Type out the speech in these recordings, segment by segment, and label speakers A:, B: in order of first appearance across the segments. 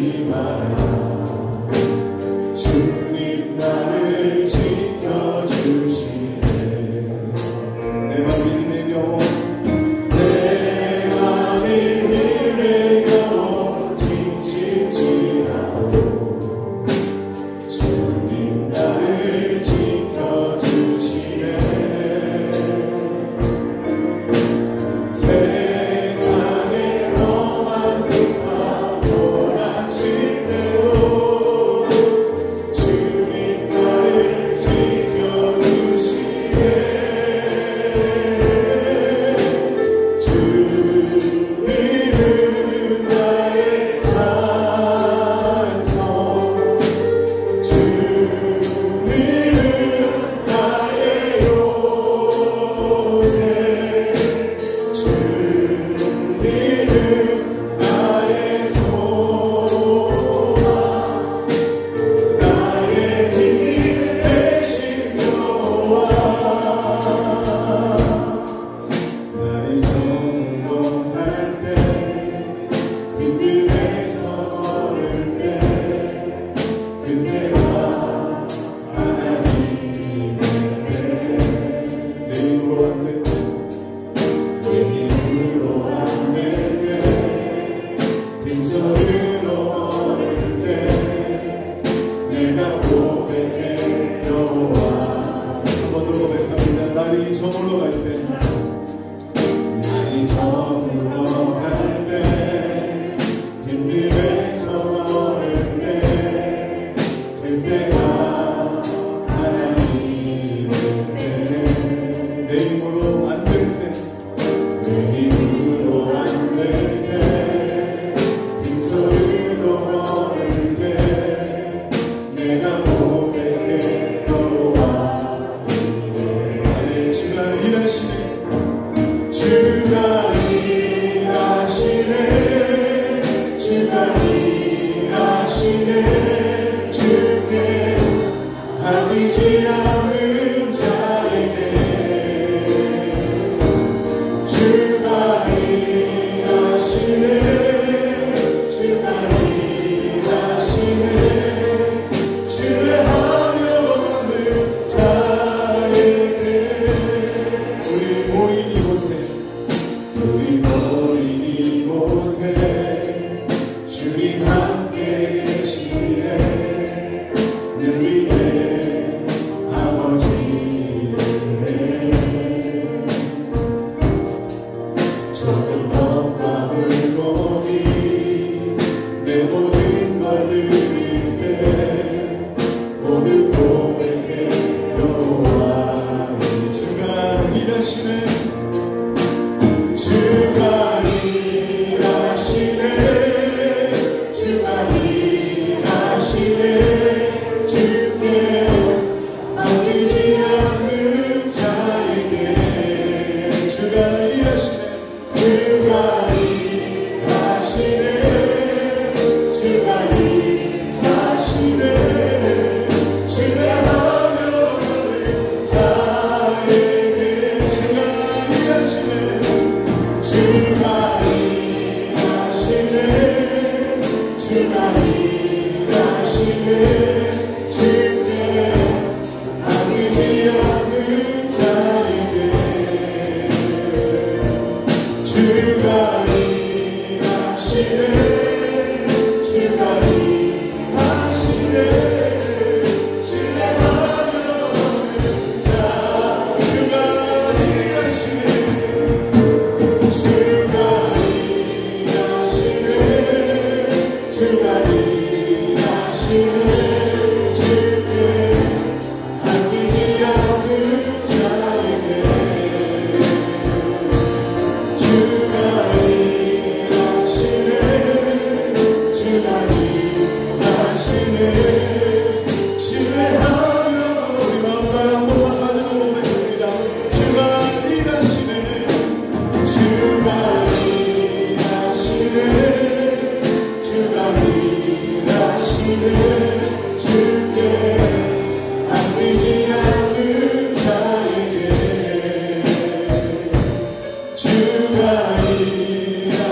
A: 주가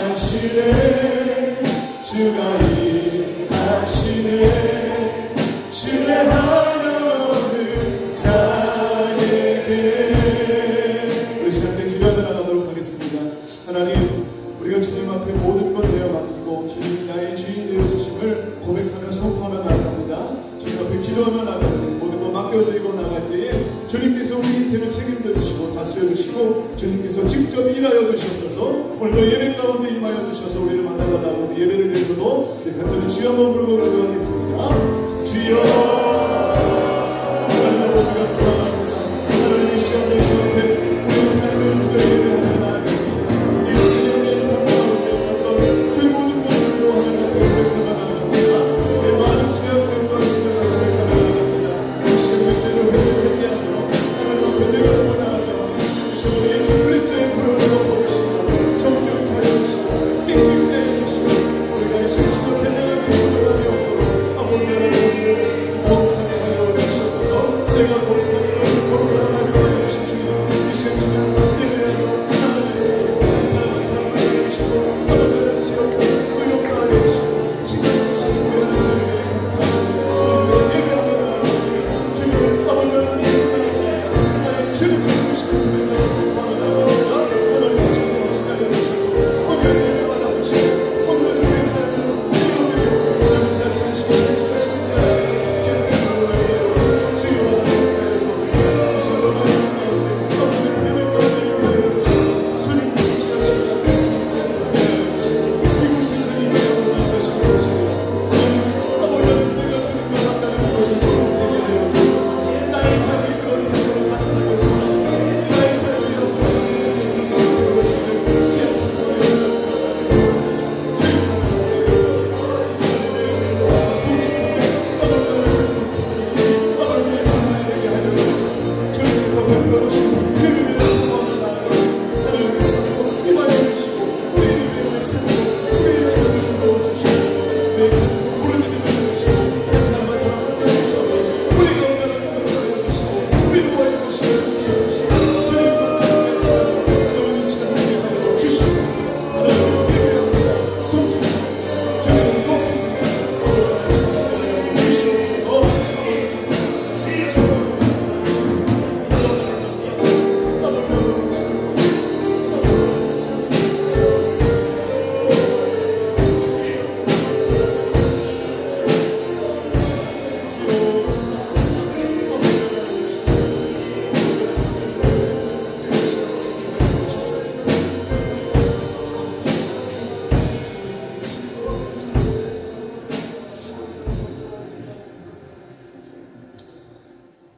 A: 일하시네 주가 자신의 신뢰하며 얻는 자에게. 우리 시간대 기도하며 나가도록 하겠습니다. 하나님, 우리가 주님 앞에 모든 것 내어 맡기고 주님이 나의 주인 되어 주심을 고백하며 선포하며 나갑니다. 주님 앞에 기도하며 나갈 때, 모든 것 맡겨드리고 나갈 때에 주님께서 우리 인생을 책임져 주시고 다스려 주시고 주님께서 직접 일하여 주시옵소서. 오늘도 예배 가운데 임하여 주셔서 우리를 만나달라고 우리 예배를 위해서도 우리 간절히 주여 한번 부르고 기도하겠습니다. 주여, 하나님 아버지 감사합니다. 하나님 이 시간에 주 앞에 우리의 삶을 드려 예배하며 나아갑니다. 이 세상의 내 삶 가운데 있었던 그 모든 것들로 하나님 앞에 고백하며 나아갑니다. 내 많은 죄악들과 주님을 고백하며 나아갑니다. 이 시간에 죄를 회개하며 하나님 앞에 내가 나아가오니 주시고 예수 그리스도의 부름을 엎어주시고 정결케 하여 주시고 깨끗게 하여 주시고 우리가 이 시간 주 앞에 나가기 부르감이 없도록 아버지 하나님 우리를 거룩하게 하여 주시옵소서. 내가 거룩하게 너를 거룩하라 말씀하여 주신 주님, 이 시간 주님 예배하며 나아주고 감사하는 사람을 해주시고 아버지 하나님 지역과 의롭다 하여 주시고 칭찬해 주시고 우리 하나님의 예배에 감사합니다. 예배하며 나아갑니다. 주님을 아버지 하나님 나의 주님을 주시고 우리가 선포하며 나아갑니다. 하나님의 시간을 함께하여 주셔서 오늘의 예배만 하시고 오늘의 내 삶을 주어드리고 하나님 말씀하시고 주시겠습니다. 주의 삶을 올려드리고 주여 하나님 함께하여 주옵소서. 이 시간도 말씀 가운데 아버지의 예배 가운데 임하여 주셔서 주님 지나시는 말씀을 주님께 함께하여 주시고 이곳이 주님의 나가신 곳이며 하나님 아버지 하나님 내가 주님과 만나는 이곳이 주님 되게 하여 주옵소서. 나의 삶이 그런 삶으로 가득하여 주옵소서. 나의 삶이 영원히 귀한 삶으로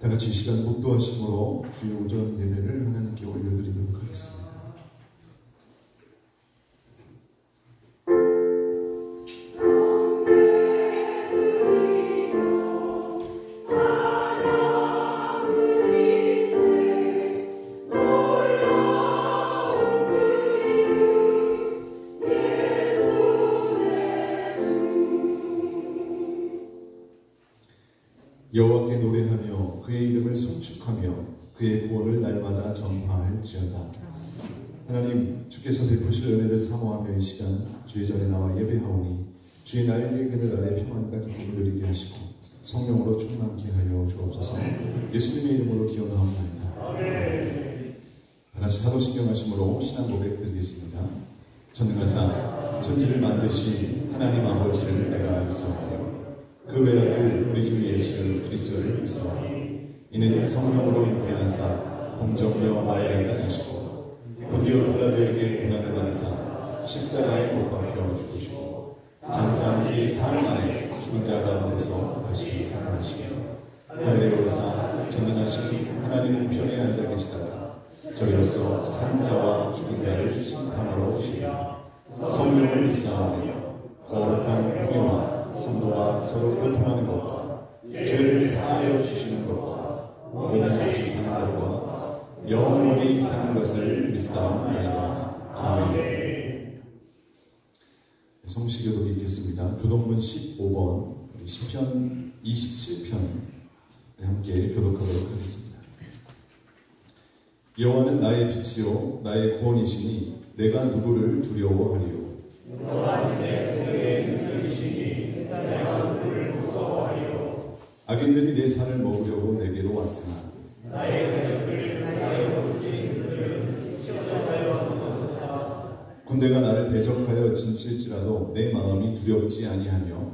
A: 다 같이 이 시간 묵도하심으로 주의 오전 예배를 하나님께 올려드리도록 하겠습니다. 여호와께 노래하며 그의 이름을 송축하며 그의 구원을 날마다 전파할지어다. 하나님, 주께서 베푸실 은혜를 사모하며 이 시간 주의 전에 나와 예배하오니 주의 날개의 그늘 아래 평안과 기쁨을 누리게 하시고 성령으로 충만케 하여 주옵소서. 예수님의 이름으로 기원하옵나이다. 다같이 사도신경 하심으로 신앙 고백 드리겠습니다. 전능하사 천지를 만드신 하나님 아버지를 내가 믿사오며 그 외아들 우리 주 예수 그리스도를 믿사오니 이는 성령으로 잉태하사 동정녀 마리아에게 나시고 본디오 빌라도에게 고난을 받으사 십자가에 못 박혀 죽으시고 장사한 지 사흘 만에 죽은 자 가운데서 다시 살아나시며 하늘에 오르사 전능하신 하나님 우편에 앉아 계시다가 저리로서 산 자와 죽은 자를 심판하러 오시리라. 성령을 믿사오며 거룩한 공의와 성도와 서로 교통하는 것과 죄를 사하여 주시는 것과 몸이 다시 사는 것과 영원히 사는 것을 믿사옵나이다. 아멘. 성시교독이 있겠습니다. 교독문 15번 시편 27편 함께 교독하도록 하겠습니다. 여호와는 나의 빛이요 나의 구원이시니 내가 누구를 두려워하리요. 여호와는 내 생명의 능력이시니 내가 악인들이 내 살을 먹으려고 내게로 왔으나 군대가 나를 대적하여 진칠지라도 내 마음이 두렵지 아니하며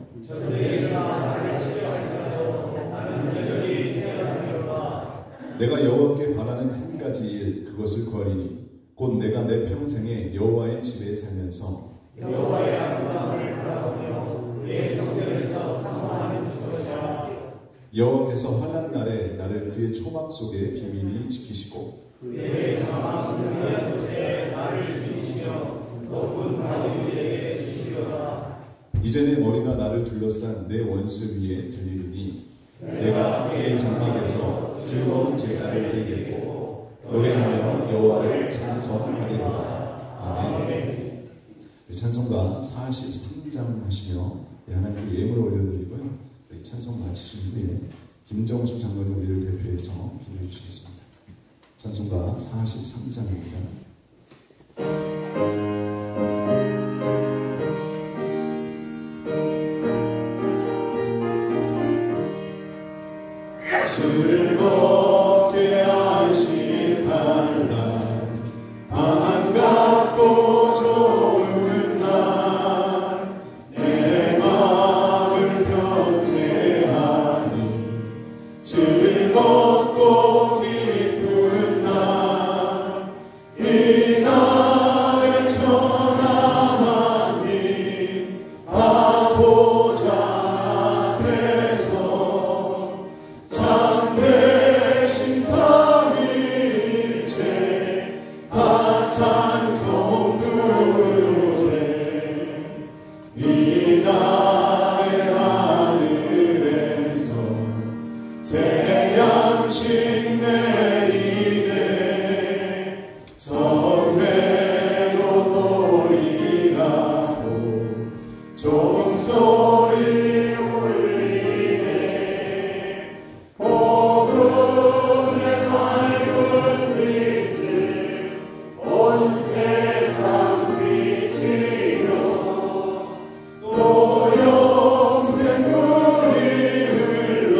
A: 내가 여호와께 바라는 한 가지 일 그것을 구하리니 곧 내가 내 평생에 여호와의 집에 살면서 여호와의 아름다움을 바라보며 그의 성전에서 사모하는 것이라. 여호와께서 환난 날에 나를 그의 초막 속에 비밀히 지키시고 그의 장막 은밀한 곳에 나를 지키시며 높은 바위 위에 주시리로다. 이제 내 머리가 나를 둘러싼 내 원수 위에 들리리니 내가 그의 장막에서 즐거운 제사를 드리겠고 노래하며 여호와를 찬송하리로다. 아멘. 찬송가 43장 하시며 하나님께 예물을 올려드리고요. 찬송 마치신 후에 김정수 장로님 우리를 대표해서 기도해 주시겠습니다. 찬송가 43장입니다. 즐겁게 하실 반란 반갑고 좋은 날 내 마음을 편케 하니 즐겁고 기쁜 날 이 날에 천하 만민 다 보좌 앞에서 참되신 삼위일체 다 찬송 부르세. 이 날의 하늘에서 새 양식 내리네. 성회로 보리라고 종소리 울리네. 복음의 밝은 빛을 온 세상 비치며 또 영생물이 흘러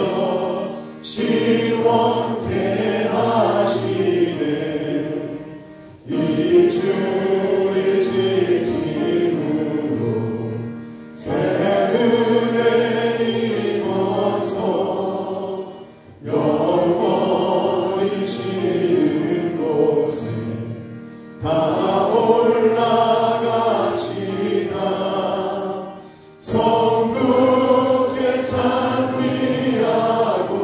A: 시원케 하시네. 이 주일 지킴으로 새 은혜 입어서 영원히 쉬는 곳에 다 올라갑시다. 성부께 찬미하고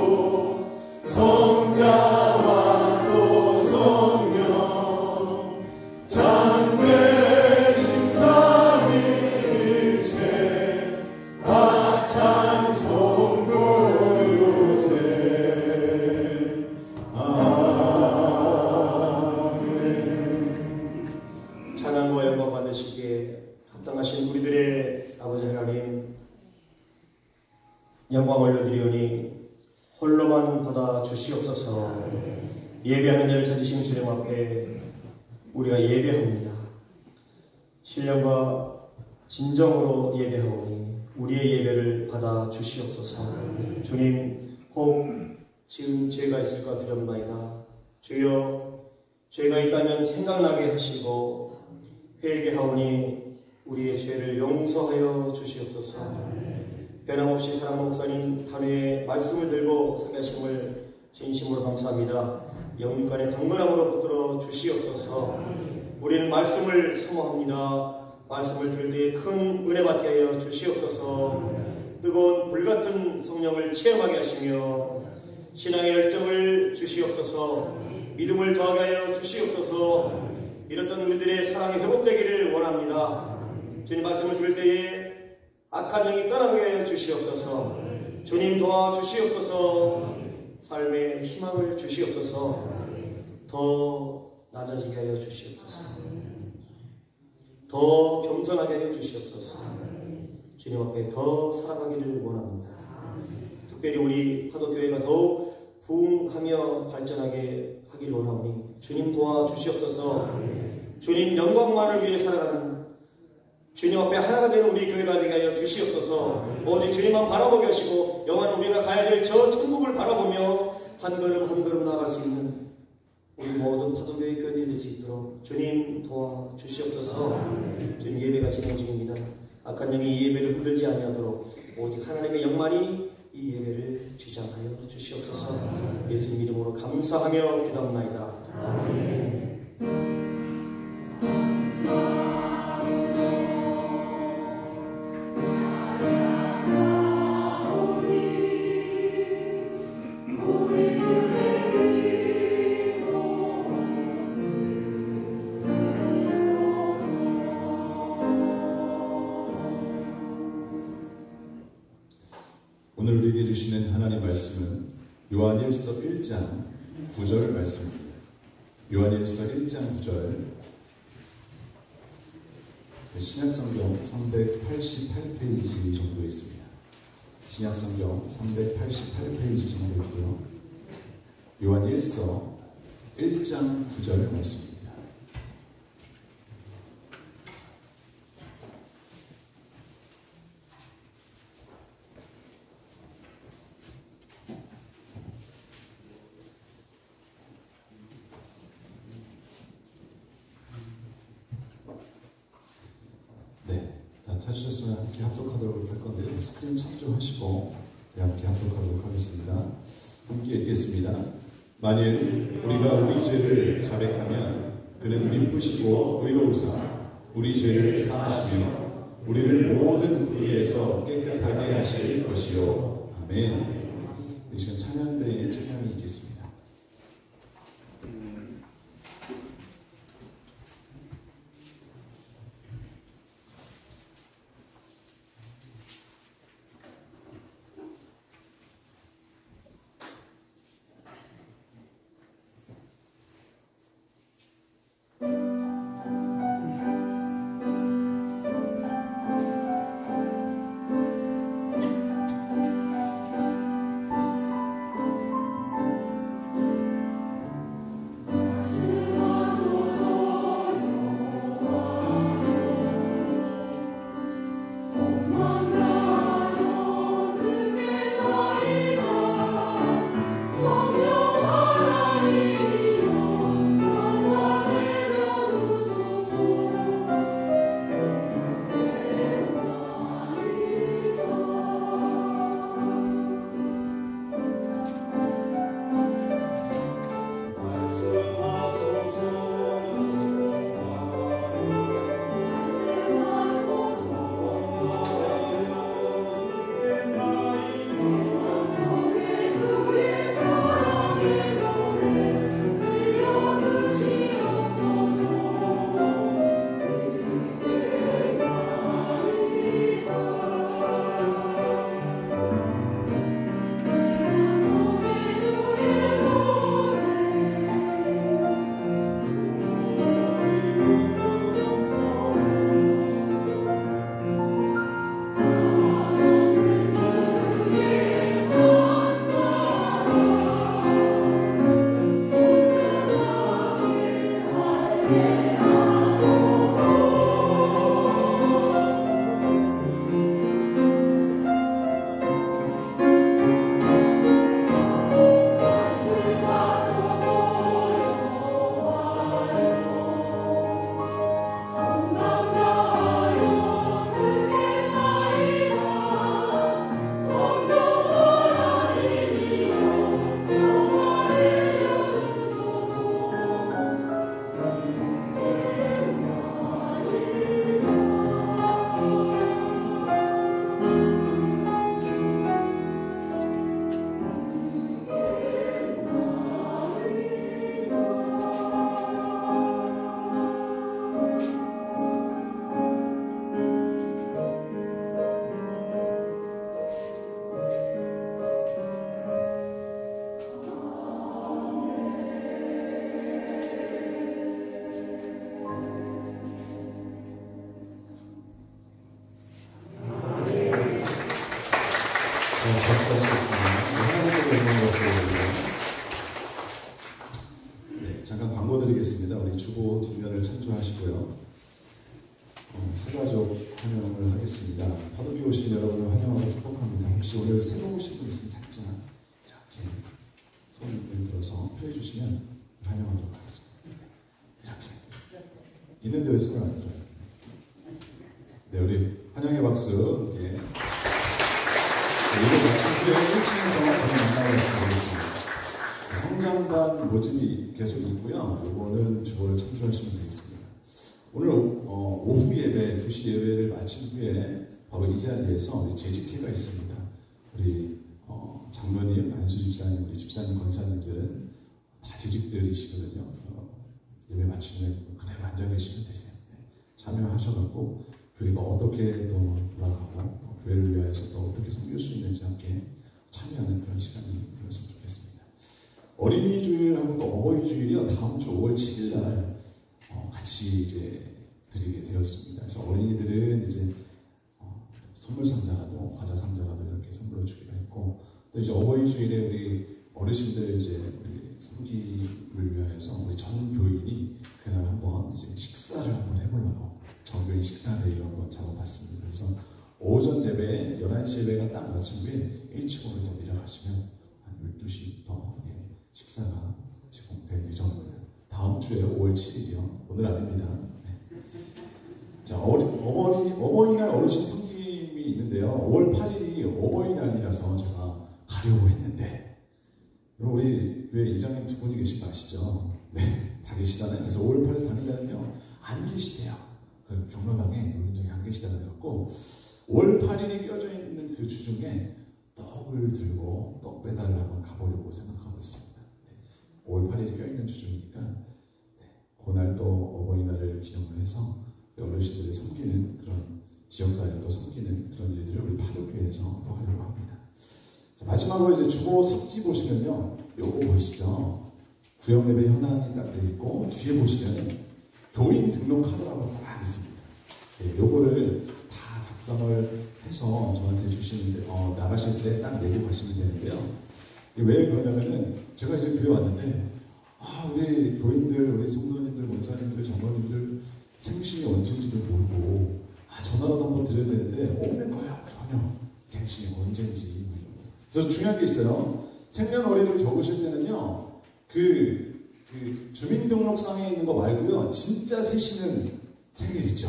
A: 성자와 또 성령 참되신 삼위일체 다 찬송 부르세. 아멘.
B: 찬양과 영광 받으시기에 합당하신 우리들의 아버지 하나님, 영광 올려드리오니 홀로만 받아 주시옵소서. 예배하는 자를 찾으신 주님 앞에 우리가 예배합니다. 신령과 진정으로 예배하오니 우리의 예배를 받아 주시옵소서. 주님, 혹 지은 죄가 있을까 두렵나이다. 주여, 죄가 있다면 생각나게 하시고 회개하오니 우리의 죄를 용서하여 주시옵소서. 변함없이 사랑 목사님 단회의 말씀을 들고 설교하심을 진심으로 감사합니다. 영육간의 강건함으로 붙들어 주시옵소서. 우리는 말씀을 사모합니다. 말씀을 들을 때에 큰 은혜 받게 하여 주시옵소서. 뜨거운 불같은 성령을 체험하게 하시며 신앙의 열정을 주시옵소서. 믿음을 더하게 하여 주시옵소서. 이렇던 우리들의 사랑이 회복되기를 원합니다. 주님 말씀을 들을 때에 악한 영이 떠나게 하여 주시옵소서. 주님 도와주시옵소서. 삶의 희망을 주시옵소서. 더 낮아지게 하여 주시옵소서. 더 겸손하게 하여 주시옵소서. 주님 앞에 더 살아가기를 원합니다. 특별히 우리 파도교회가 더욱 부흥하며 발전하게 하길 원하오니 주님 도와주시옵소서. 주님 영광만을 위해 살아가는 주님 앞에 하나가 되는 우리 교회가 되게 하여 주시옵소서. 오직 주님만 바라보게 하시고 영원한 우리가 가야 될 저 천국을 바라보며 한 걸음 한 걸음 나아갈 수 있는 우리 모든 파도교회 교인들이 될 수 있도록 주님 도와주시옵소서. 주님, 예배가 진행 중입니다. 악한 영이 이 예배를 흔들지 아니하도록 오직 하나님의 영만이 이 예배를 주장하여 주시옵소서. 예수님 이름으로 감사하며 기도합나이다. 아멘.
A: 오늘 우리에게 주시는 하나님 말씀은 요한일서 1장 9절 말씀입니다. 요한일서 1장 9절, 신약성경 388페이지 정도 있습니다. 신약성경 388페이지 정도 있고요. 요한일서 1장 9절 말씀입니다. 찾으셨으면 함께 합독하도록 할 건데요. 스크린 참조하시고 함께 합독하도록 하겠습니다. 함께 읽겠습니다. 만일 우리가 우리 죄를 자백하면 그는 미쁘시고 의로우사 우리 죄를 사하시며 우리를 모든 불의에서 깨끗하게 하실 것이요. 아멘. 이 시간 찬양대의 찬양이 있겠습니다. 잠깐 광고 드리겠습니다. 우리 주보 뒷면을 참조하시고요. 서가족
C: 여러분을 환영하고 축복합니다. 혹시 오늘 새로 오신 분 있으면 살짝 이렇게 손을 들어서 표해 주시면 환영하도록 하겠습니다. 이렇게. 있는데 왜 손을 안 들어요? 네, 우리 환영의 박수. 예. 이거 마침 1층에서 만나보겠습니다. 성장반 모집이 계속 있고요. 이거는 주보를 참조하시면 되겠습니다. 오늘 오후 예배, 2시 예배를 마친 후에 바로 이 자리에서 우리 재직회가 있습니다. 우리 장로님, 안수 집사님, 우리 집사님, 권사님들은 다 재직들이시거든요. 예배 마치면 그대로 앉아 계시면 되세요. 네. 참여하셔갖고 교회가 어떻게 또 돌아가고 또 교회를 위해서 또 어떻게 섬길 수 있는지 함께 참여하는 그런 시간이 되었으면 좋겠습니다. 어린이 주일하고 또 어버이 주일이요, 다음 주 5월 7일 날 같이 이제 드리게 되었습니다. 그래서 어린이들은 이제 선물 상자가도 과자 상자가도 이렇게 선물로 주기로 했고, 또 이제 어버이 주일에 우리 어르신들 이제 우리 섬기를 위해서 우리 전 교인이 그날 한번 이제 식사를 한번 해보려고 전교인 식사 데이를 한번 잡아봤습니다. 그래서 오전 예배 11시 예배가 딱 마친 후에 1층으로 이제 내려가시면 한 12시부터 식사가 제공될 예정입니다. 다음 주에 5월 7일이요. 오늘 아닙니다. 네. 자, 어버이날 어르신 섬김이 있는데요. 5월 8일이 어버이날이라서 제가 가려고 했는데, 우리 왜 이장님 두 분이 계신 거 아시죠? 네, 다 계시잖아요. 그래서 5월 8일 당일날은요, 안 계시대요. 그 경로당에 노인정에 안 계시다고 해갖고 5월 8일이 끼어져 있는 그 주 중에 떡을 들고 떡 배달을 한번 가보려고 생각하고 있습니다. 네. 5월 8일이 껴있는 주중이니까 그날 또 어버이날을 기념을 해서 어르신들을 섬기는 그런 지역사회를 또 섬기는 그런 일들을 우리 파독교회에서 또 하려고 합니다. 자, 마지막으로 이제 주보 삽지 보시면요, 요거 보이시죠? 구역예배 현황이 딱 돼 있고 뒤에 보시면 교인 등록 카드라고 딱 있습니다. 네, 요거를 다 작성을 해서 저한테 주시는데 나가실 때 딱 내고 가시면 되는데요. 왜 그러냐면은 제가 이제 교회 왔는데 우리 교인들, 우리 성도님들, 원사님들, 장로님들 생신이 언제인지도 모르고 전화라도 한번 드려야 되는데 없는 거예요. 전혀. 생신이 언제인지. 그래서 중요한 게 있어요. 생년월일을 적으실 때는요, 그 주민등록상에 있는 거 말고요, 진짜 세시는 생일 있죠.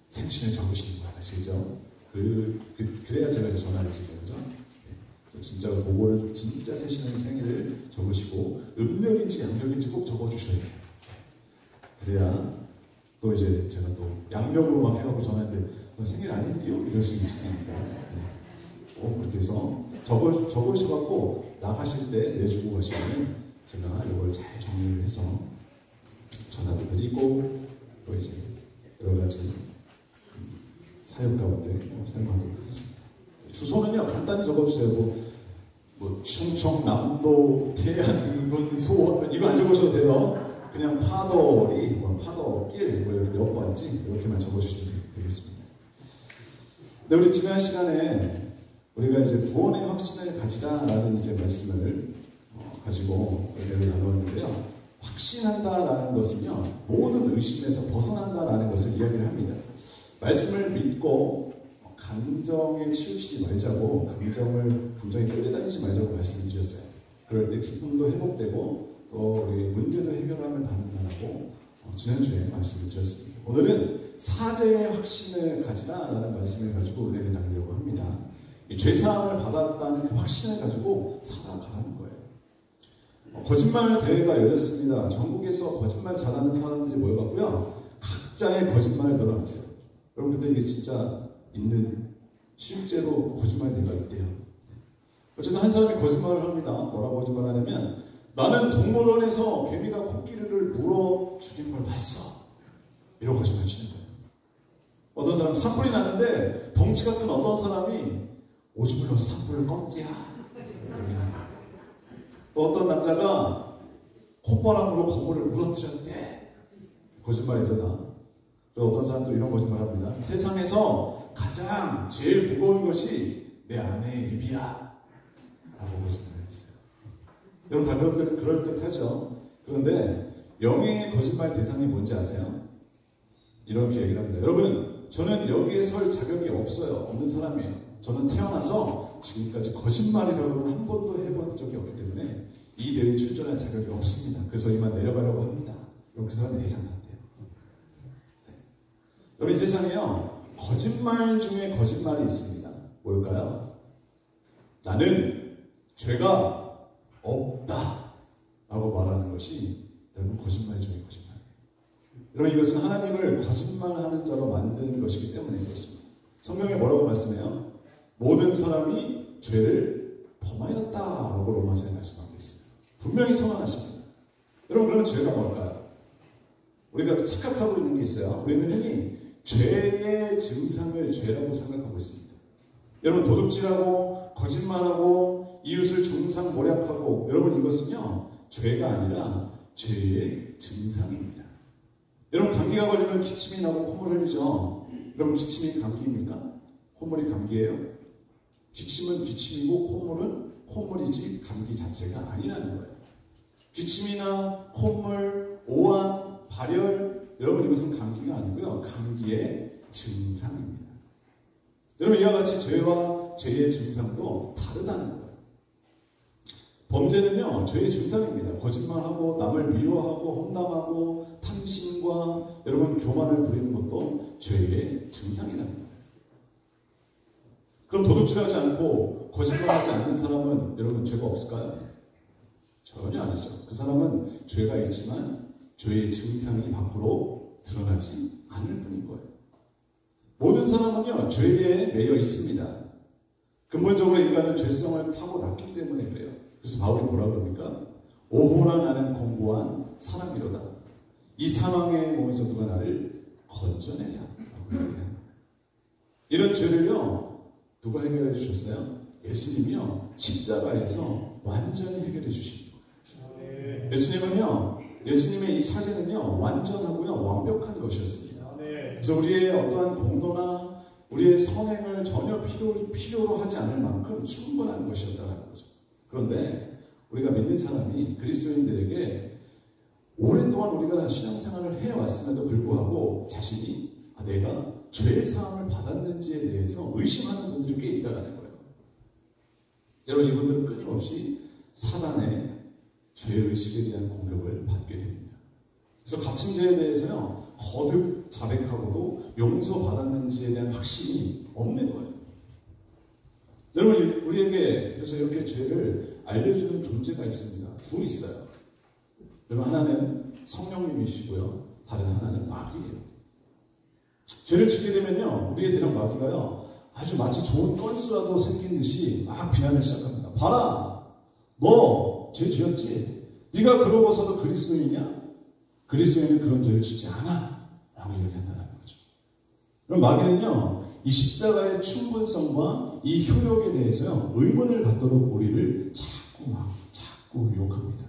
C: 생신을 적으시는 거예요. 아시겠죠? 그래야 제가 이제 전화를 드리죠. 그죠? 진짜 그거를 진짜 세시는 생일을 적으시고 음력인지 양력인지 꼭 적어주셔야 돼요. 그래야 또 이제 제가 또 양력으로만 해갖고 전화했는데 생일 아닌데요? 이럴 수 있으니까 꼭 그렇게 해서 적으셔갖고 나가실 때 내주고 가시면 제가 이걸 잘 정리를 해서 전화도 드리고 또 이제 여러 가지 사역 가운데 또 사용하도록 하겠습니다. 주소는요, 간단히 적어주세요. 뭐 충청, 남도, 태안군, 소원 이거 안 적으셔도 돼요. 그냥 파도리, 파도길 이렇게 몇 번지 이렇게만 적어주시면 되겠습니다. 근데 우리 지난 시간에 우리가 이제 구원의 확신을 가지라라는 이제 말씀을 가지고 예배를 나누었는데요. 확신한다라는 것은요, 모든 의심에서 벗어난다라는 것을 이야기를 합니다. 말씀을 믿고 감정에 치우치지 말자고, 감정에 끌려다니지 말자고 말씀을 드렸어요. 그럴 때 기쁨도 회복되고 또 우리 문제도 해결함을 받는다라고 지난주에 말씀을 드렸습니다. 오늘은 사죄의 확신을 가지라라는 말씀을 가지고 은혜를 나누려고 합니다. 이 죄사함을 받았다는 그 확신을 가지고 살아가라는 거예요. 거짓말 대회가 열렸습니다. 전국에서 거짓말 잘하는 사람들이 모여갖고요, 각자의 거짓말을 드러냈어요. 여러분, 근데 이게 진짜 있는, 실제로 거짓말 대회가 있대요. 어쨌든 한 사람이 거짓말을 합니다. 뭐라고 거짓말하냐면, 나는 동물원에서 개미가 코끼리를 물어 죽인 걸 봤어. 이러고 거짓말 치는 거예요. 어떤 사람은 산불이 났는데 덩치가 큰 어떤 사람이 오줌을 넣어서 산불을 껐지야. 얘기하는 거예요. 또 어떤 남자가 콧바람으로 거물을 물어뜨렸대. 거짓말이죠, 다. 그리고 어떤 사람도 이런 거짓말 합니다. 세상에서 가장 제일 무거운 것이 내 아내의 입이야. 라고 거짓말을 했어요. 여러분, 다 그럴듯하죠. 그런데 영의 거짓말 대상이 뭔지 아세요? 이렇게 얘기를 합니다. 여러분, 저는 여기에 설 자격이 없어요. 없는 사람이에요. 저는 태어나서 지금까지 거짓말이라고는 한 번도 해본 적이 없기 때문에 이 대회에 출전할 자격이 없습니다. 그래서 이만 내려가려고 합니다. 여러분 그 사람이 대상 같아요. 네. 여러분 이 세상에요. 거짓말 중에 거짓말이 있습니다. 뭘까요? 나는 죄가 없다 라고 말하는 것이 여러분 거짓말 중에 거짓말이에요. 여러분 이것은 하나님을 거짓말하는 자로 만드는 것이기 때문에 그렇습니다. 성경에 뭐라고 말씀해요? 모든 사람이 죄를 범하였다라고 로마서에 말씀하고 있어요. 분명히 선언하십니다. 여러분 그러면 죄가 뭘까요? 우리가 착각하고 있는 게 있어요. 우리는 흔히 죄의 증상을 죄라고 생각하고 있습니다. 여러분 도둑질하고 거짓말하고 이웃을 중상모략하고 여러분 이것은요 죄가 아니라 죄의 증상입니다. 여러분 감기가 걸리면 기침이 나고 콧물 흘리죠. 여러분 기침이 감기입니까? 콧물이 감기예요? 기침은 기침이고 콧물은 콧물이지 감기 자체가 아니라는 거예요. 기침이나 콧물, 오한, 발열 여러분 이것은 감기가 아니고요. 감기의 증상입니다. 여러분 이와 같이 죄와 죄의 증상도 다르다는 거예요. 범죄는요 죄의 증상입니다. 거짓말하고 남을 미워하고 험담하고 탐심과 여러분 교만을 부리는 것도 죄의 증상이라는 거예요. 그럼 도둑질하지 않고 거짓말하지 않는 사람은 여러분 죄가 없을까요? 전혀 아니죠. 그 사람은 죄가 있지만 죄의 증상이 밖으로 드러나지 않을 뿐인 거예요. 모든 사람은요 죄에 매여 있습니다. 근본적으로 인간은 죄성을 타고났기 때문에 그래요. 그래서 바울이 뭐라 그럽니까? 오호라 나는 공고한 사람이로다. 이 사망의 몸에서 누가 나를 건져내냐 라고 얘기합니다. 이런 죄를요 누가 해결해 주셨어요? 예수님이요 십자가에서 완전히 해결해 주신 거예요. 예수님은요 예수님의 이 사제는요 완전하고요 완벽한 것이었습니다. 그래서 우리의 어떠한 공로나 우리의 선행을 전혀 필요로 하지 않을 만큼 충분한 것이었다는 거죠. 그런데 우리가 믿는 사람이 그리스도인들에게 오랫동안 우리가 신앙생활을 해왔음에도 불구하고 자신이 내가 죄의 사함을 받았는지에 대해서 의심하는 분들이 꽤 있다는 거예요. 여러분 이분들은 끊임없이 사단의 죄의식에 대한 공격을 받게 됩니다. 그래서 갇힌 죄에 대해서요 거듭 자백하고도 용서받았는지에 대한 확신이 없는 거예요. 여러분 우리에게 그래서 이렇게 죄를 알려주는 존재가 있습니다. 둘 있어요. 여러분 하나는 성령님이시고요. 다른 하나는 마귀예요. 죄를 짓게 되면요 우리의 대적 마귀가요 아주 마치 좋은 건수라도 생긴 듯이 막 비난을 시작합니다. 봐라 너 죄 지었지? 네가 그러고서도 그리스도인이냐? 그리스도인은 그런 죄를 짓지 않아 라고 얘기한다는 거죠. 그럼 마귀는요 이 십자가의 충분성과 이 효력에 대해서요 의문을 갖도록 우리를 자꾸 유혹합니다.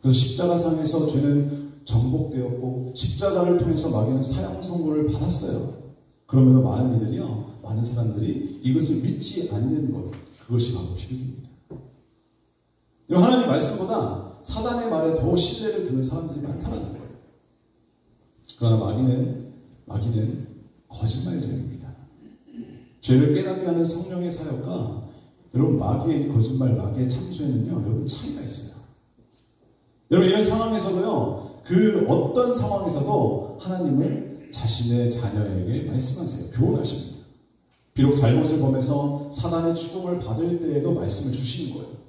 C: 그래서 십자가상에서 죄는 정복되었고 십자가를 통해서 마귀는 사형 선고를 받았어요. 그럼에도 많은 사람들이 이것을 믿지 않는 것 그것이 바로 희극입니다. 하나님 말씀보다 사단의 말에 더 신뢰를 두는 사람들이 많다는 거예요. 그러나 마귀는 거짓말쟁이입니다. 죄를 깨닫게 하는 성령의 사역과 여러분 마귀의 거짓말, 마귀의 참소에는요 여러분 차이가 있어요. 여러분 이런 상황에서도요 그 어떤 상황에서도 하나님을 자신의 자녀에게 말씀하세요. 교훈하십니다. 비록 잘못을 범해서 사단의 추궁을 받을 때에도 말씀을 주시는 거예요.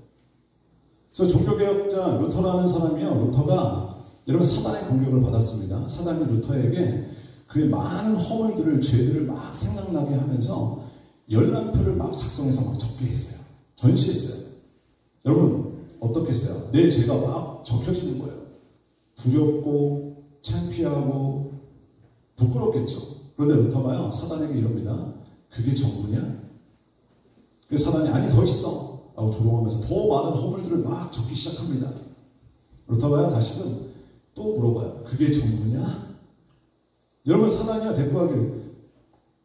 C: 그래서 종교개혁자 루터라는 사람이요 루터가 여러분 사단의 공격을 받았습니다. 사단이 루터에게 그의 많은 허물들을 죄들을 막 생각나게 하면서 열람표를 막 작성해서 막 적게 했어요. 전시했어요. 여러분 어떻게 했어요? 내 죄가 막 적혀지는 거예요. 두렵고 창피하고 부끄럽겠죠. 그런데 루터가요 사단에게 이럽니다. 그게 전부냐? 그래서 사단이 아니 더 있어 라고 조롱하면서 더 많은 허물들을 막 적기 시작합니다. 루터가요 다시금 또 물어봐요. 그게 전부냐? 여러분 사단이야 대꾸하기를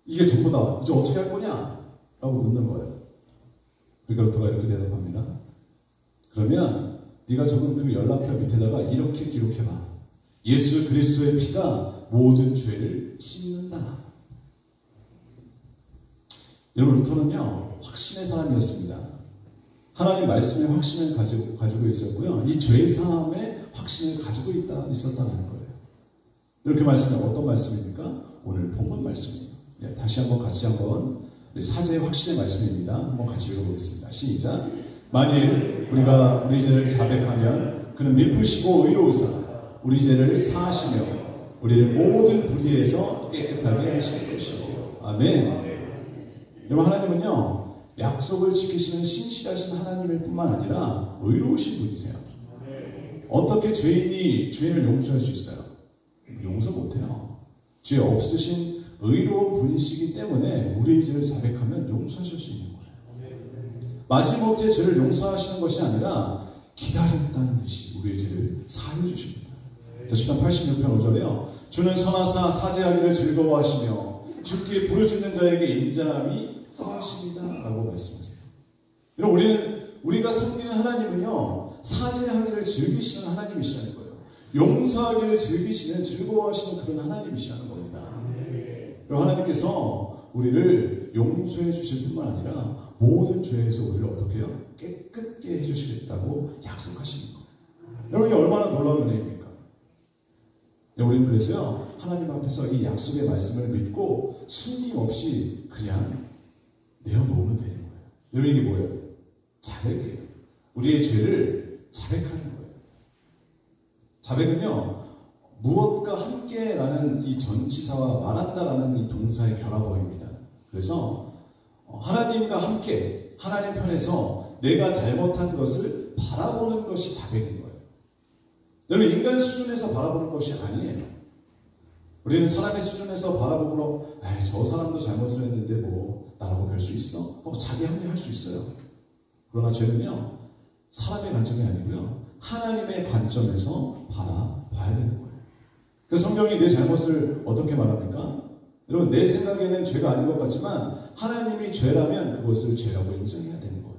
C: 이게 전부다. 이제 어떻게 할 거냐? 라고 묻는 거예요. 그러니까 루터가 이렇게 대답합니다. 그러면 네가 적은 그 연락표 밑에다가 이렇게 기록해봐. 예수 그리스도의 피가 모든 죄를 씻는다. 여러분, 루터는요, 확신의 사람이었습니다. 하나님 말씀의 확신을 가지고 있었고요. 이 죄사함의 확신을 가지고 있었다는 거예요. 이렇게 말씀은 어떤 말씀입니까? 오늘 본문 말씀이에요. 네, 다시 한번 같이 한번 사제의 확신의 말씀입니다. 한번 같이 읽어보겠습니다. 시작. 만일 우리가 우리 죄를 자백하면 그는 미쁘시고 의로우사 우리 죄를 사하시며 우리를 모든 불의에서 깨끗하게 하실 것이고. 아멘. 여러분, 하나님은요, 약속을 지키시는 신실하신 하나님일 뿐만 아니라 의로우신 분이세요. 어떻게 죄인을 용서할 수 있어요? 용서 못해요. 죄 없으신 의로운 분이시기 때문에 우리의 죄를 자백하면 용서하실 수 있는 거예요. 마지못해 죄를 용서하시는 것이 아니라 기다렸다는 듯이 우리의 죄를 사해 주십니다. 시편 86편 5절에요. 주는 선하사 사죄하기를 즐거워하시며 죽기에 부르짖는 자에게 인자함이 허하십니다 라고 말씀하세요. 여러분, 우리가 섬기는 하나님은요, 사죄하기를 즐기시는 하나님이시라는 거예요. 용서하기를 즐기시는, 즐거워하시는 그런 하나님이시라는 겁니다. 여러분, 하나님께서 우리를 용서해 주실 뿐만 아니라 모든 죄에서 우리를 어떻게 해요? 깨끗게 해주시겠다고 약속하시는 거예요. 여러분, 이게 얼마나 놀라운 은혜입니까? 우리는 그래서요, 하나님 앞에서 이 약속의 말씀을 믿고 숨김없이 그냥 내어놓으면 되는 거예요. 여러분, 이게 뭐예요? 자백이에요. 우리의 죄를 자백하는 거예요. 자백은요, 무엇과 함께라는 이 전치사와 말한다라는 이 동사의 결합어입니다. 그래서 하나님과 함께, 하나님 편에서 내가 잘못한 것을 바라보는 것이 자백인 거예요. 여러분, 인간 수준에서 바라보는 것이 아니에요. 우리는 사람의 수준에서 바라보므로 저 사람도 잘못을 했는데 뭐 나라고 별 수 있어? 자기 합리할 수 있어요. 그러나 죄는요, 사람의 관점이 아니고요, 하나님의 관점에서 바라봐야 되는 거예요. 그래서 성경이 내 잘못을 어떻게 말합니까? 여러분, 내 생각에는 죄가 아닌 것 같지만 하나님이 죄라면 그것을 죄라고 인정해야 되는 거예요.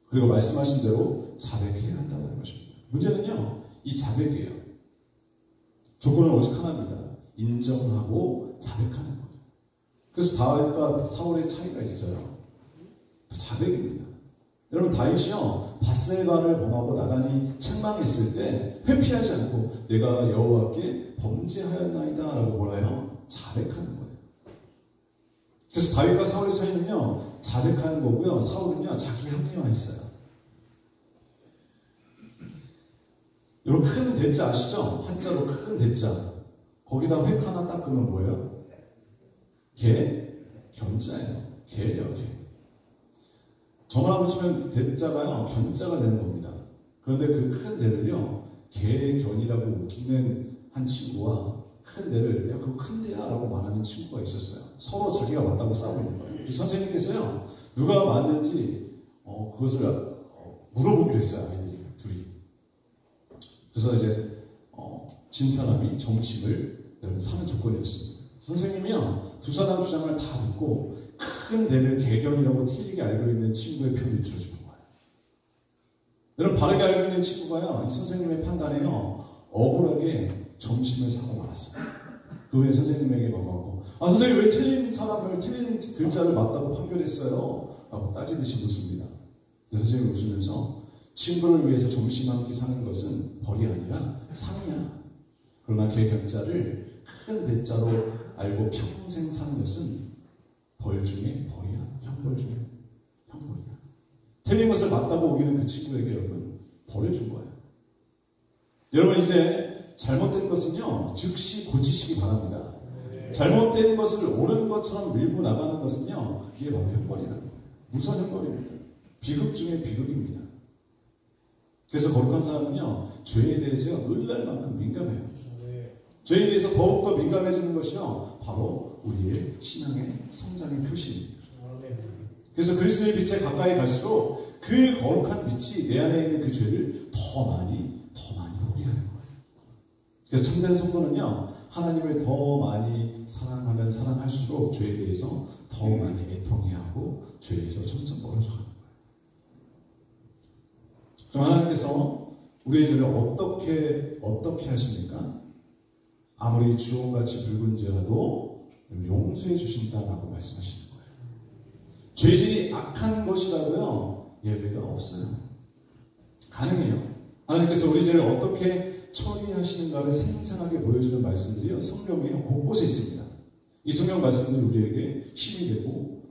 C: 그리고 말씀하신 대로 자백해야 한다는 것입니다. 문제는요, 이 자백이에요. 조건은 오직 하나입니다. 인정하고 자백하는 거예요. 그래서 다윗과 사울의 차이가 있어요. 자백입니다. 여러분, 다윗이요, 밧세바를 범하고 나단이 책망했을 때 회피하지 않고 내가 여호와께 범죄하였나이다 라고 뭐라요? 자백하는 거예요. 그래서 다윗과 사울의 차이는요, 자백하는 거고요, 사울은요, 자기 합리화했어요. 여러분, 큰 대자 아시죠? 한자로 큰 대자. 거기다 획 하나 닦으면 뭐예요? 견자예요. 개예요, 개. 정을 붙이면 대자가요, 견자가 되는 겁니다. 그런데 그 큰 대를요, 개견이라고 웃기는 한 친구와 큰 대를, 야, 그거 큰 대야 라고 말하는 친구가 있었어요. 서로 자기가 맞다고 싸우고 있는 거예요. 그 선생님께서요, 누가 맞는지, 그것을 물어보기로 했어요, 아이들이, 둘이. 그래서 이제, 진 사람이 점심을 사는 조건이었습니다. 선생님이요, 두 사람 주장을 다 듣고 큰 대를 개견이라고 틀리게 알고 있는 친구의 편을 들어주는 거예요. 여러분, 바르게 알고 있는 친구가요, 이 선생님의 판단에요, 억울하게 점심을 사고 말았어요. 그 후에 선생님에게 와가지고, 선생님 왜 틀린 글자를 맞다고 판결했어요? 라고 따지듯이 묻습니다. 선생님이 웃으면서, 친구를 위해서 점심 한 끼 사는 것은 벌이 아니라 상이야. 그러나 개견자를 큰 대자로 알고 평생 사는 것은 벌 중에 벌이야. 형벌 중에 형벌이야. 틀린 것을 맞다고 우기는 그 친구에게 여러분, 벌을 준 거예요. 여러분, 이제 잘못된 것은요, 즉시 고치시기 바랍니다. 잘못된 것을 옳은 것처럼 밀고 나가는 것은요, 이게 바로 형벌이라는 거예요. 무선 형벌입니다. 비극 중에 비극입니다. 그래서 거룩한 사람은요, 죄에 대해서요, 놀랄 만큼 민감해요. 죄에 대해서 더욱더 민감해지는 것이요, 바로 우리의 신앙의 성장의 표시입니다. 그래서 그리스도의 빛에 가까이 갈수록 그 거룩한 빛이 내 안에 있는 그 죄를 더 많이 보게 하는 거예요. 그래서 참된 성도는요, 하나님을 더 많이 사랑하면 사랑할수록 죄에 대해서 더 많이 애통해야 하고 죄에 대해서 점점 멀어져 가는 거예요. 그럼 하나님께서 우리의 죄를 어떻게 하십니까? 아무리 주홍같이 붉은 죄라도 용서해 주신다라고 말씀하시는 거예요. 죄질이 악한 것이라도요, 예외가 없어요. 가능해요. 하나님께서 우리 죄를 어떻게 처리하시는가를 생생하게 보여주는 말씀들이요, 성경에 곳곳에 있습니다. 이 성경 말씀들이 우리에게 힘이 되고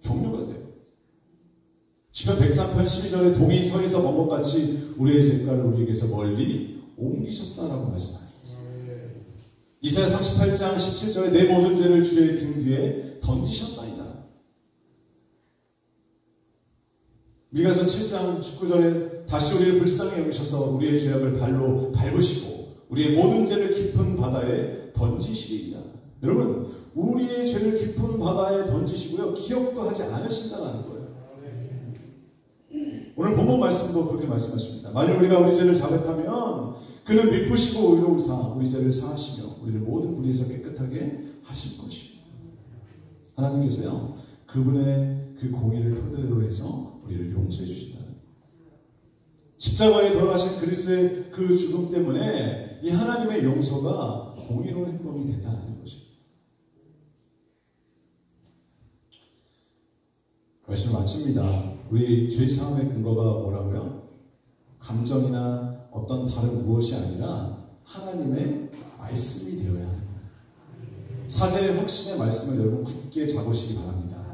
C: 격려가 돼요. 시편 103편 12절에 동이 서에서 먼 것 같이 우리의 죄가를 우리에게서 멀리 옮기셨다라고 말씀합니다. 이사야 38장 17절에 내 모든 죄를 주의 등 뒤에 던지셨나이다. 미가서 7장 19절에 다시 우리를 불쌍히 여기셔서 우리의 죄악을 발로 밟으시고 우리의 모든 죄를 깊은 바다에 던지시리이다. 여러분, 우리의 죄를 깊은 바다에 던지시고요, 기억도 하지 않으신다는 거예요. 오늘 본문 말씀도 그렇게 말씀하십니다. 만일 우리가 우리 죄를 자백하면 그는 미쁘시고 의로우사 우리 죄를 사하시며 우리를 모든 불의에서 깨끗하게 하실 것이요. 하나님께서요, 그분의 그 공의를 토대로 해서 우리를 용서해 주신다는 거예요. 십자가에 돌아가신 그리스도의 그 죽음 때문에 이 하나님의 용서가 공의로운 행동이 됐다는 것이죠. 말씀을 마칩니다. 우리 죄 사함의 근거가 뭐라고요? 감정이나 어떤 다른 무엇이 아니라 하나님의 말씀이 되어야 하는 거예요. 사제의 확신의 말씀을 여러분 굳게 잡으시기 바랍니다.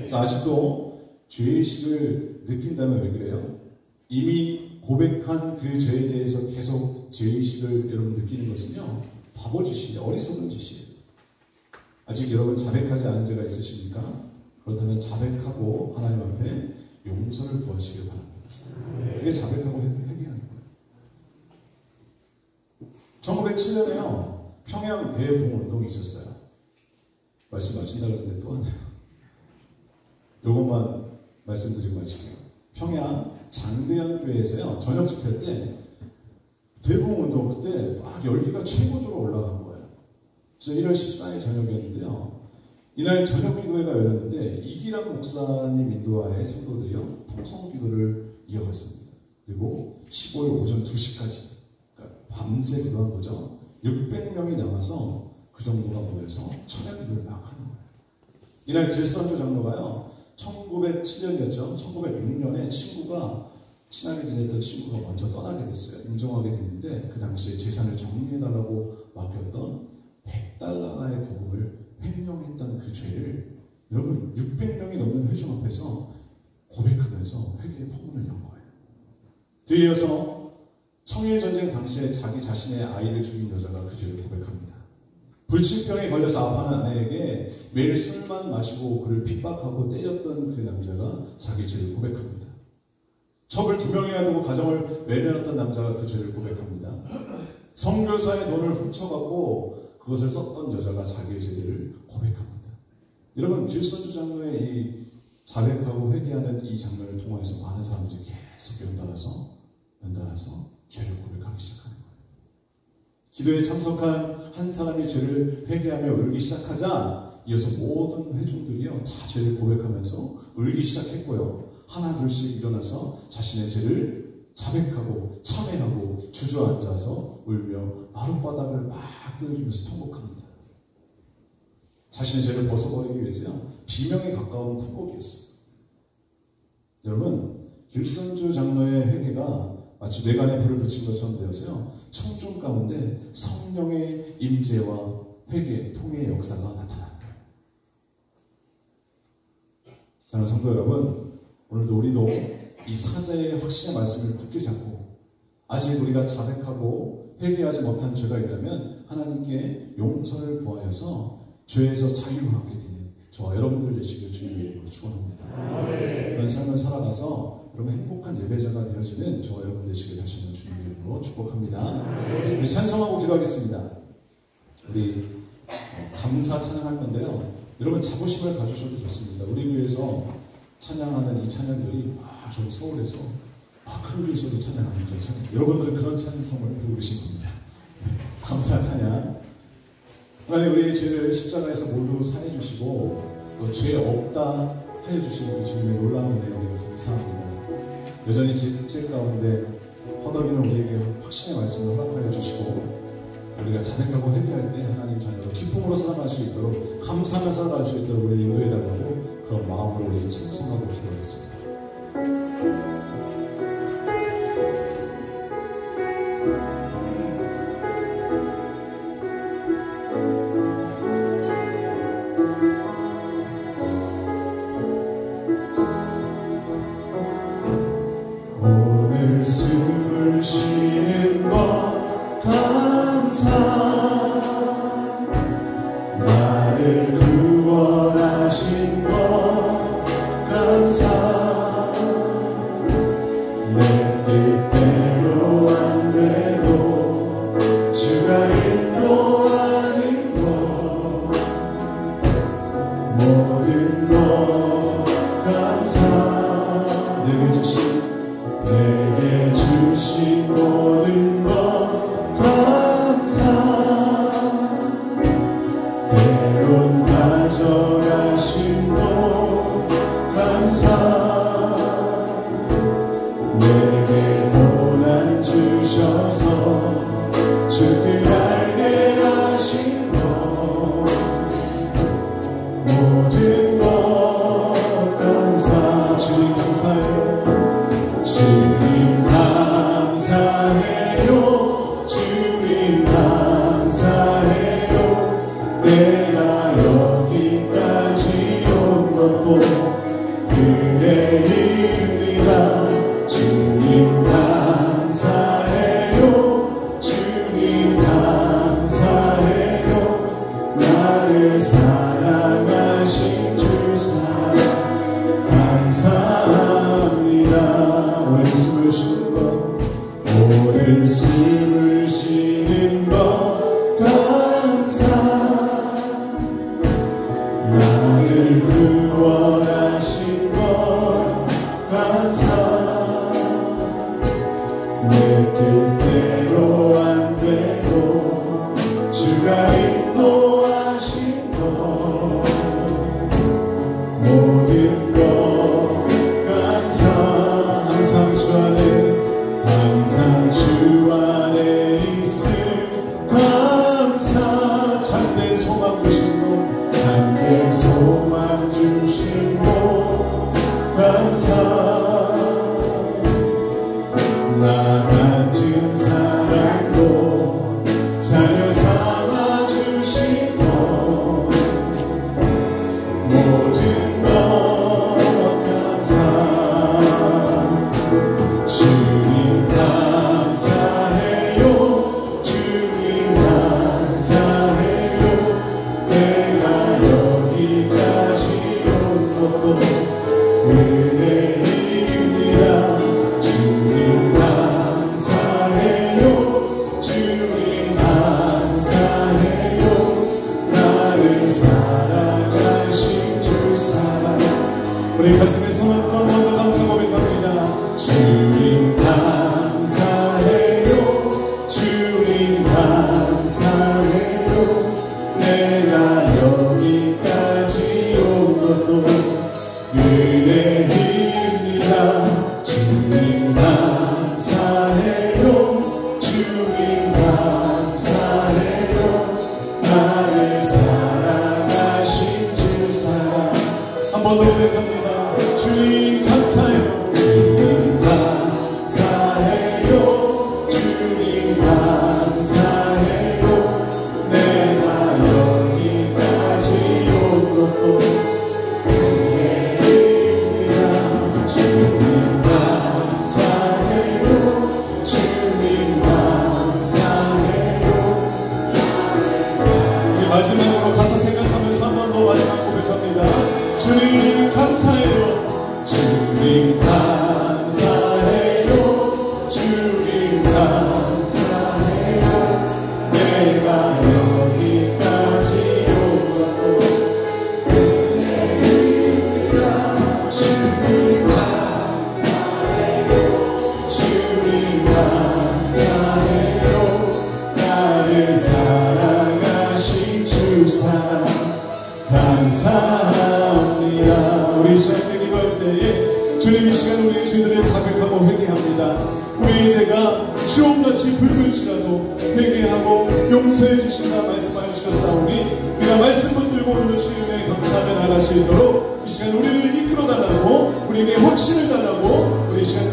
C: 자, 아직도 죄의식을 느낀다면 왜 그래요? 이미 고백한 그 죄에 대해서 계속 죄의식을 여러분 느끼는 것은요, 바보짓이에요. 어리석은 짓이에요. 아직 여러분 자백하지 않은 죄가 있으십니까? 그렇다면 자백하고 하나님 앞에 용서를 구하시길 바랍니다. 그게 자백하고 회개하는 거예요. 1907년에요. 평양 대붕운동이 있었어요. 말씀하신다고 했는데 또 하네요. 요것만 말씀드리고 마칠게요. 평양 장대현 교회에서요, 저녁 집회 때 대붕운동 그때 막 열기가 최고조로 올라간 거예요. 그래서 1월 14일 저녁이었는데요. 이날 저녁 기도회가 열렸는데 이기랑 목사님 인도하에 성도들이요, 통성 기도를 이어갔습니다. 그리고 15일 오전 2시까지, 그러니까 밤새 기도한 거죠. 600명이 나와서 그 정도가 모여서 철야 기도를 막 하는 거예요. 이날 길선조 장로가요, 1907년이었죠. 1906년에 친하게 지냈던 친구가 먼저 떠나게 됐어요. 임종하게 됐는데 그 당시에 재산을 정리해달라고 맡겼던 100달러의 고금을 횡령했던 그 죄를 여러분 600명이 넘는 회중 앞에서 고백하면서 회개의 포문을 연 거예요. 뒤에 이어서 청일전쟁 당시에 자기 자신의 아이를 죽인 여자가 그 죄를 고백합니다. 불치병에 걸려서 아파하는 아내에게 매일 술만 마시고 그를 핍박하고 때렸던 그 남자가 자기 죄를 고백합니다. 첩을 2명이나 두고 가정을 외면했던 남자가 그 죄를 고백합니다. 선교사의 돈을 훔쳐갖고 그것을 썼던 여자가 자기의 죄를 고백합니다. 여러분, 길선주 장로의 이 자백하고 회개하는 이 장면을 통해서 많은 사람들이 계속 연달아서 죄를 고백하기 시작하는 거예요. 기도에 참석한 한 사람이 죄를 회개하며 울기 시작하자 이어서 모든 회중들이요, 다 죄를 고백하면서 울기 시작했고요. 하나 둘씩 일어나서 자신의 죄를 자백하고 참회하고 주저앉아서 울며 마룻바닥을 막 들으면서 통곡합니다. 자신의 죄를 벗어버리기 위해서요, 비명에 가까운 통곡이었어요. 여러분, 길선주 장로의 회개가 마치 뇌관에 불을 붙인 것처럼 되어서요, 청중 가운데 성령의 임재와 회개, 통회의 역사가 나타납니다. 사랑하는 성도 여러분, 오늘도 우리도 이 사자의 확신의 말씀을 굳게 잡고 아직 우리가 자백하고 회개하지 못한 죄가 있다면 하나님께 용서를 구하여서 죄에서 자유하게 되는 저와 여러분들 되시길 주님의 이름으로 축원합니다. 그런 삶을 살아가서 여러분 행복한 예배자가 되어지는 저와 여러분 되시길 다시 한번 주님의 이름으로 축복합니다. 우리 찬송하고 기도하겠습니다. 우리 감사 찬양할 건데요, 여러분 자부심을 가지셔도 좋습니다. 우리 교회에서 찬양하는 이 찬양들이 저희 서울에서 큰 교회에서도 찬양하는 그런 찬양, 여러분들은 그런 찬송을 부르고 계신 겁니다. 감사 찬양. 하나님, 우리의 죄를 십자가에서 모두 사해 주시고 또 죄 없다 하여 주신 우리 주님의 놀라운 은혜에 우리가 감사합니다. 여전히 죄 가운데 허덕이는 우리에게 확신의 말씀을 허락하여 주시고 우리가 자백하고 회개할 때 하나님 자녀로 기쁨으로 살아갈 수 있도록 감사하며 살아갈 수 있도록 우리를 인도해 달라고 그런 마음으로 우리 진심으로 기도하겠습니다.
A: 오늘 숨을 쉬는 것 감사, 나를 구원하신 것 감사, 내 뜻대로 안 돼도 주가 인도하는 것, 모든 것 감사, 내게 주신 모든 것 감사, 때론 가져가신 것 감사, 내게 고난 주셔서 주들 알게 하신 것, 모든 것 감사. 주님 감사해요. 주님 감사해요. 주님 감사해요. 내가 여기까지 온 것도 은혜입니다. 주님 감사해요. 주님 감사해요. 나를 사랑하신 주 사랑 감사합니다. 오늘 숨을 쉬는 것, 오늘 숨을 쉬는 것 감사, 나를 구원하신 것 감사, 내 뜻대로 안 되고 주가 인도하신 것, 모든 것 감사. 항상 주 안에, 항상 주 안에 있음 감사. 참된 소망 주신 것, 참된 소망 주신 것 감사. 나 같은 사랑도 자녀 삼아 주신 것, 모든 것 감사. 주님 감사해요. 주님 감사해요. 내가 여기까지 온 것도 은혜입니다. 주님 감사해요. 주님 감사해요. 나를 사랑하신 주 사랑. 우리 가슴에 손을 한 번 더 감사 고백합니다. 주님 감사해요. 주님 감사해요. 내가 여기까지 온 것도 은혜입니다. 주님 감사해요. 주님 감사해요. 나를 사랑하신 주 사랑. 한 번 더 고백합니다. 주님 감사해요. 주님 감사해요. 주님 감사해요. 내가 여기까지 온 것도 은혜입니다. 주님 감사해요. 주님 감사해요. 우리 마지막으로 가사 생각하면서 한 번 더 마지막 고백합니다. 주님 감사해요. 주님 감사해요. 주님 감사해요. 내가 여기까지 온 것도 은혜입니다. 주님 감사해요. 주님 감사해요. 나를 사랑하신 주 사랑 감사합니다. 우리 시간 기도할 때에 주님 이 시간 우리의 죄들을 자백하고 회개합니다. 우리의 죄가 주옥같이 붉을지라도 회개하고 용서해 주신다 말씀하여 주셨사오니 우리가 말씀 붙들고 오늘 주의 은혜에 감사하며 나갈 수 있도록 이 시간 우리를 이끌어 달라고, 우리에게 확신을 달라고, 우리 이 시간